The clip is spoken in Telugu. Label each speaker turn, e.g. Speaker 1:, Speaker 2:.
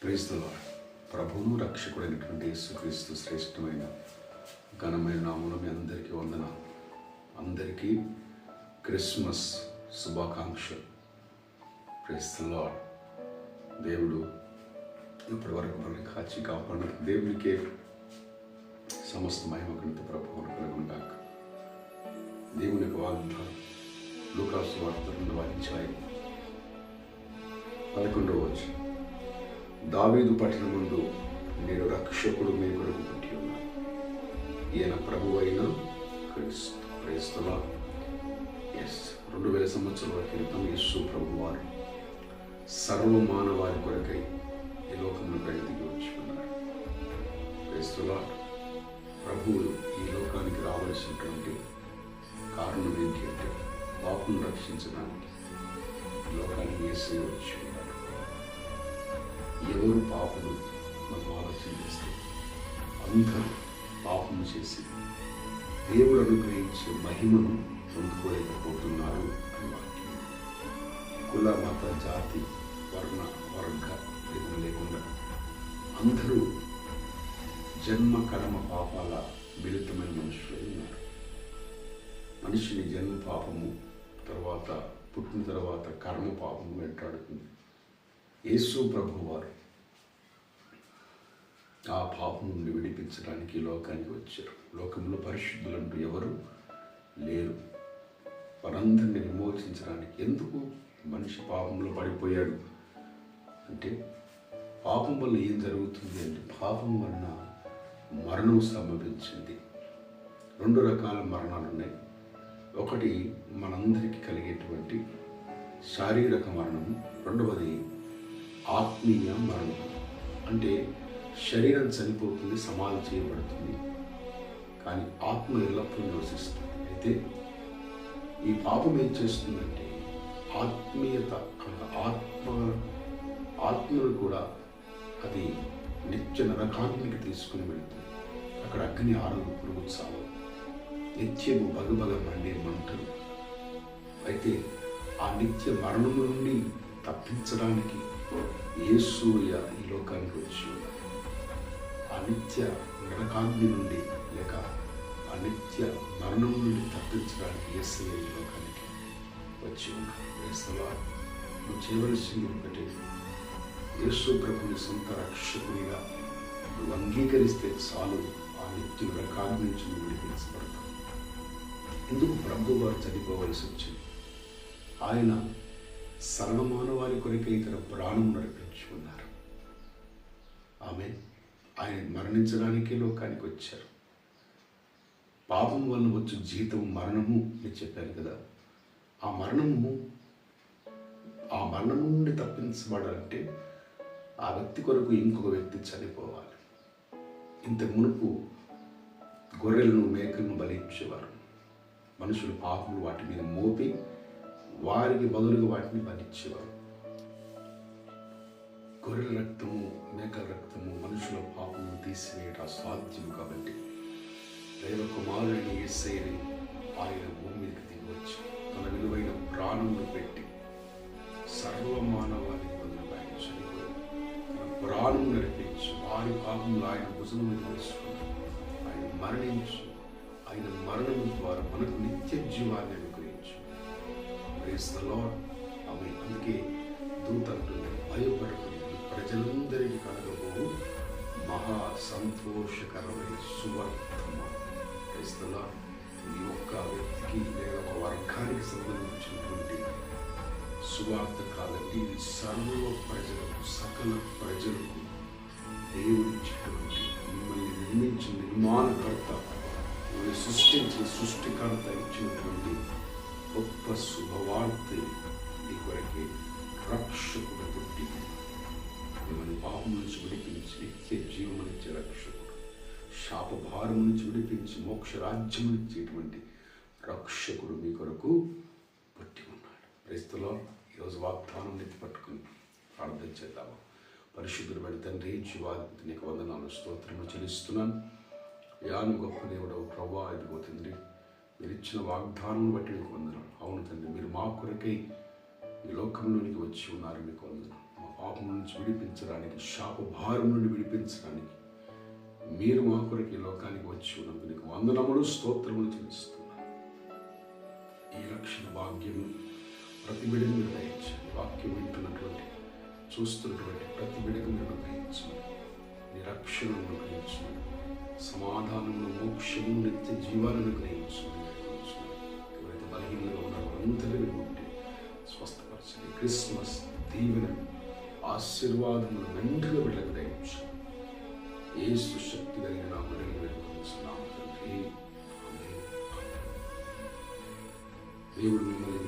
Speaker 1: Praise the lord. ప్రభువును రక్షకుడైనటువంటి యేసుక్రీస్తు శ్రేష్టమైన ఘనమైన నామములో మీ అందరికీ వందనాలు. అందరికీ క్రిస్మస్ శుభాకాంక్షలు. Praise the lord. దేవుడు ఇప్పటి వరకు మనల్ని కాచి కాపాడిన దేవునికే సమస్త మహిమ ఘనత ప్రభువును కలుగునుగాక. దేవుని యొక్క వాగ్దానం లూకా సువార్త 2వ అధ్యాయం 11వ వచనం. దావీదు పట్టణమందు నేను రక్షకుడు మీ కొరకు పుట్టి ఉన్నాను, ఈయన ప్రభువైన క్రీస్తు. Praise the lord. 2000 సంవత్సరాల క్రితం యేసు ప్రభువారు సర్వమానవారి కొరకై ఈ లోకంలో దిగి వచ్చి ఉన్నారు. Praise the lord. ప్రభువు ఈ లోకానికి రావలసినటువంటి కారణం ఏంటి అంటే పాపను రక్షించడానికి ఈ లోకానికి యేసయ్య వచ్చి ఉన్నారు. ఎవరు పాపలు మనం ఆలోచన చేస్తే అందరూ పాపము చేసి దేవుడు అనుగ్రహించే మహిమను పొందుకోలేకపోతున్నారు అని వాక్యం. కుల మత జాతి వర్ణ వర్గ భేదం లేకుండా అందరూ జన్మ కర్మ పాపాల మిళితమైన మనుషులై ఉన్నారు. మనిషిని జన్మ పాపము తర్వాత పుట్టిన తర్వాత కర్మ పాపము వెంటాడుతుంది. యేసు ప్రభువారు ఆ పాపం నుండి విడిపించడానికి ఈ లోకానికి వచ్చారు. లోకంలో పరిశుద్ధులంటూ ఎవరు లేరు. వారందరినీ విమోచించడానికి. ఎందుకు మనిషి పాపంలో పడిపోయాడు అంటే పాపం వల్ల ఏం జరుగుతుంది అంటే పాపం వలన మరణం సంభవించింది. 2 రకాల మరణాలు ఉన్నాయి. ఒకటి మనందరికీ కలిగేటువంటి శారీరక మరణము, రెండవది ఆత్మీయ మరణం. అంటే శరీరం చనిపోతుంది, సమాధి చేయబడుతుంది, కానీ ఆత్మ ఎల్లప్పుడూ నివసిస్తుంది. అయితే ఈ పాపం ఏం చేస్తుందంటే ఆత్మీయత ఆత్మను కూడా అది నిత్య నరకాగ్నికి తీసుకుని వెళుతుంది. అక్కడ అగ్ని ఆరదు, పురుగు చావు, నిత్యము బగబగ మండే మంటలు. అయితే ఆ నిత్య మరణం నుండి తప్పించడానికి యేసయ్య ఈ లోకానికి వచ్చి ఉన్నారు. ఆ నిత్య నరకాగ్ని నుండి లేక ఆ నిత్య మరణం నుండి తప్పించడానికి యేసయ్య ఈ లోకానికి వచ్చి ఉన్నారు. నువ్వు చేయవలసింది ఒకటి, యేసు ప్రభుని సొంత రక్షకునిగా నువ్వు అంగీకరిస్తే చాలు. ఆ నిత్య నరకాగ్ని నుంచి నువ్వు విడిపించబడతావు. ఎందుకు ప్రభు వారు చనిపోవలసి వచ్చింది? ఆయన సర్వమానవారి కొరకై తన ప్రాణం నడిపించుకున్నారు. ఆయన మరణించడానికే లోకానికి వచ్చారు. పాపం వల్ల వచ్చే జీతం మరణము అని చెప్పారు కదా. ఆ మరణం నుండి తప్పించబడాలంటే ఆ వ్యక్తి కొరకు ఇంకొక వ్యక్తి చనిపోవాలి. ఇంతకు మునుపు గొర్రెలను మేకలను బలిచ్చేవారు. మనుషులు పాపములు వాటి మీద మోపి వారికి బదులుగా వాటిని బలిచ్చేవారు. గొర్రెల రక్తము మేకల రక్తము మనుషుల పాపము తీసివేయట అసాధ్యము. కాబట్టి దైవ కుమారుని యేసయ్యని ఆయన భూమి మీదకి దిగి వచ్చి తన విలువైన ప్రాణమును పెట్టి సర్వమానవానికి బదులుగా ఆయన చనిపోయి తన ప్రాణం నడిపించి వారి పాపములు ఆయన భుజం మీద వేసుకుని ఆయన మరణించి ఆయన మరణం ద్వారా మనకు నిత్య జీవాన్ని అనుగ్రహించు. Praise the lord. అందుకే దూత అంటుంది, భయపడకుడి, ప్రజలందరికీ కలగబోవు మహా సంతోషకరమైన సువార్త. Praise the lord. ఈ ఒక్క వ్యక్తికి లేదా ఒక వర్గానికి సంబంధించినటువంటి సువార్త కాదండి. ఇది సర్వ ప్రజలకు, సకల ప్రజలకు దేవుడిచ్చినటువంటి, మిమ్మల్ని నిర్మించిన నిర్మాణకర్త, మిమ్మల్ని సృష్టించిన సృష్టికర్త ఇచ్చినటువంటి గొప్ప శుభవార్త. ఈ కొరకే రక్షకుడు పుట్టి మిమ్మల్ని పాపం నుంచి విడిపించి నిత్య జీవమునిచ్చే రక్షకుడు, శాపభారం నుంచి విడిపించి మోక్ష రాజ్యం ఇచ్చేటువంటి రక్షకుడు మీ కొరకు పుట్టి ఉన్నాడు. Praise the lord. ఈరోజు వాగ్దానం నెత్తి పట్టుకుని ప్రార్థన చేద్దాము. పరిశుద్ధుడు బడి తండ్రి, జీవాధిపతి నీకు వందనాలు, స్తోత్రము చెల్లిస్తున్నాను. యాను గొప్ప దేవుడవు ప్రభువా. ఇదిగో తండ్రి, మీరు ఇచ్చిన వాగ్దానం బట్టి మీకు వందనాలు. అవును తండ్రి, మీరు మా కొరకై ఈ లోకంలోనికి వచ్చి ఉన్నారు. మీకు వందనాలు. మా పాపం నుంచి విడిపించడానికి, శాప భారం నుండి విడిపించడానికి మీరు మా కొరకు ఈ లోకానికి వచ్చి ఉన్నందుకు నీకు వందనములు, స్తోత్రములు చెల్లిస్తున్నాను. ఈ రక్షణ భాగ్యం ప్రతి బిడ్డకు మీరు దయచేయండి. వాక్యం వింటున్నటువంటి, చూస్తున్నటువంటి ప్రతి బిడ్డకు మీరు అనుగ్రహించండి. నీ రక్షణను అనుగ్రహించండి. సమాధానమును, మోక్షము, నిత్య జీవాలను అనుగ్రహించండి. ఎవరైతే బలహీనంగా ఉన్నారో అందరినీ ఉంటే స్వస్థపరచండి. క్రిస్మస్ దీవెన, ఆశీర్వాదములు మెండుగా బిడ్డకు దయచేయండి. యేసు శక్తి కలిగిన నామములో వేడుకొనుచున్నాము తండ్రి. ఆమేన్. దేవుడు మిమ్మల్ని